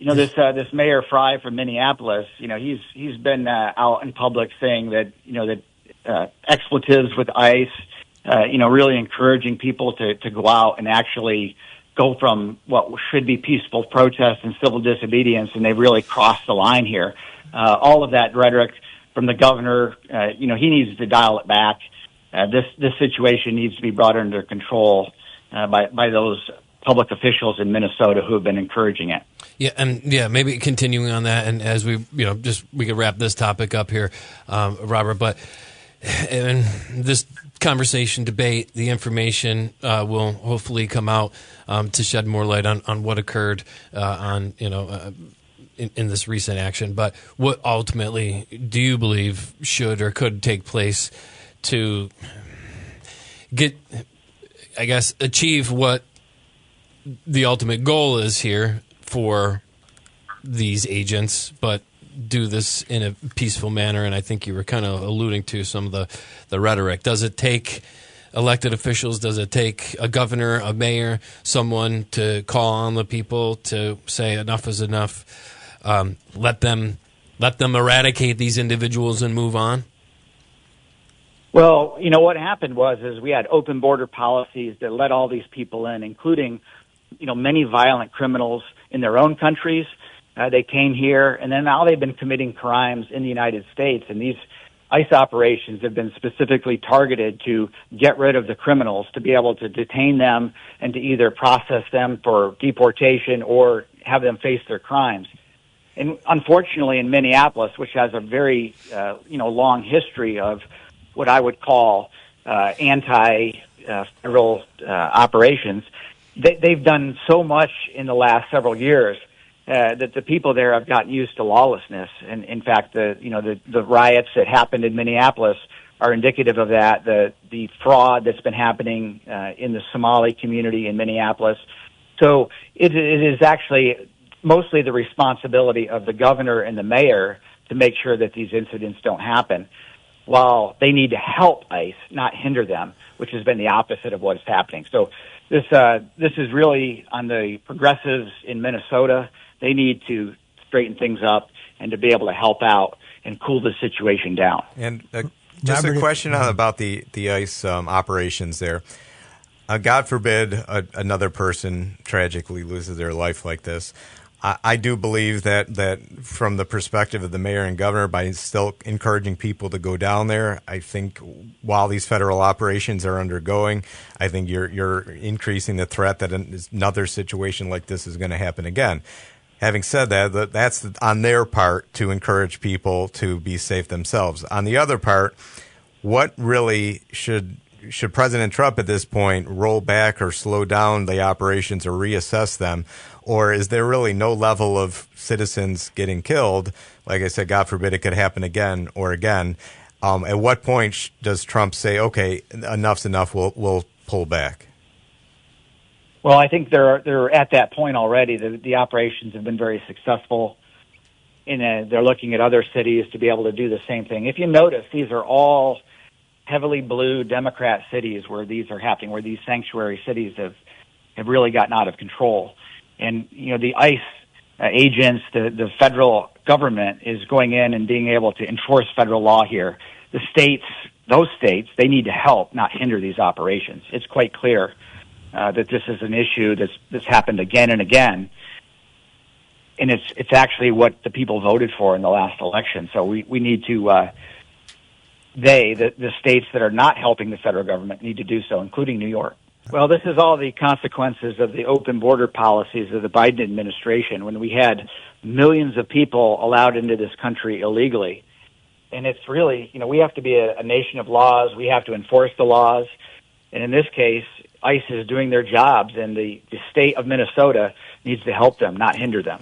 This Mayor Fry from Minneapolis, he's been out in public saying that expletives with ICE, really encouraging people to go out and actually go from what should be peaceful protests and civil disobedience, and they've really crossed the line here. All of that rhetoric from the governor, he needs to dial it back. This situation needs to be brought under control by those public officials in Minnesota who have been encouraging it. Maybe continuing on that, and as we could wrap this topic up here, Robert. But in this conversation, debate, the information will hopefully come out to shed more light on what occurred in this recent action. But what ultimately do you believe should or could take place to achieve what the ultimate goal is here for these agents, but do this in a peaceful manner? And I think you were kind of alluding to some of the rhetoric. Does it take elected officials? Does it take a governor, a mayor, someone to call on the people to say enough is enough? Let them eradicate these individuals and move on? Well, what happened is we had open border policies that let all these people in, including, many violent criminals in their own countries. They came here, and then now they've been committing crimes in the United States. And these ICE operations have been specifically targeted to get rid of the criminals, to be able to detain them and to either process them for deportation or have them face their crimes. And unfortunately, in Minneapolis, which has a very, long history of what I would call anti-federal operations, they've done so much in the last several years that the people there have gotten used to lawlessness. And in fact, the riots that happened in Minneapolis are indicative of that. The fraud that's been happening in the Somali community in Minneapolis. So it is actually mostly the responsibility of the governor and the mayor to make sure that these incidents don't happen, while they need to help ICE, not hinder them, which has been the opposite of what's happening. So this is really on the progressives in Minnesota. They need to straighten things up and to be able to help out and cool the situation down. And just a question about the ICE operations there. God forbid another person tragically loses their life like this. I do believe that from the perspective of the mayor and governor, by still encouraging people to go down there, I think while these federal operations are undergoing, I think you're increasing the threat that another situation like this is going to happen again. Having said that, that's on their part to encourage people to be safe themselves. On the other part, what really should President Trump at this point roll back or slow down the operations or reassess them? Or is there really no level of citizens getting killed? Like I said, God forbid it could happen again or again. At what point does Trump say, okay, enough's enough, we'll pull back? Well, I think they're at that point already. The operations have been very successful, and they're looking at other cities to be able to do the same thing. If you notice, these are all heavily blue Democrat cities where these are happening, where these sanctuary cities have really gotten out of control. And, the ICE agents, the federal government is going in and being able to enforce federal law here. The states, those states, they need to help, not hinder these operations. It's quite clear that this is an issue that's happened again and again. And it's actually what the people voted for in the last election. So we need to, the states that are not helping the federal government need to do so, including New York. Well, this is all the consequences of the open border policies of the Biden administration, when we had millions of people allowed into this country illegally. And it's really, we have to be a nation of laws. We have to enforce the laws. And in this case, ICE is doing their jobs, and the state of Minnesota needs to help them, not hinder them.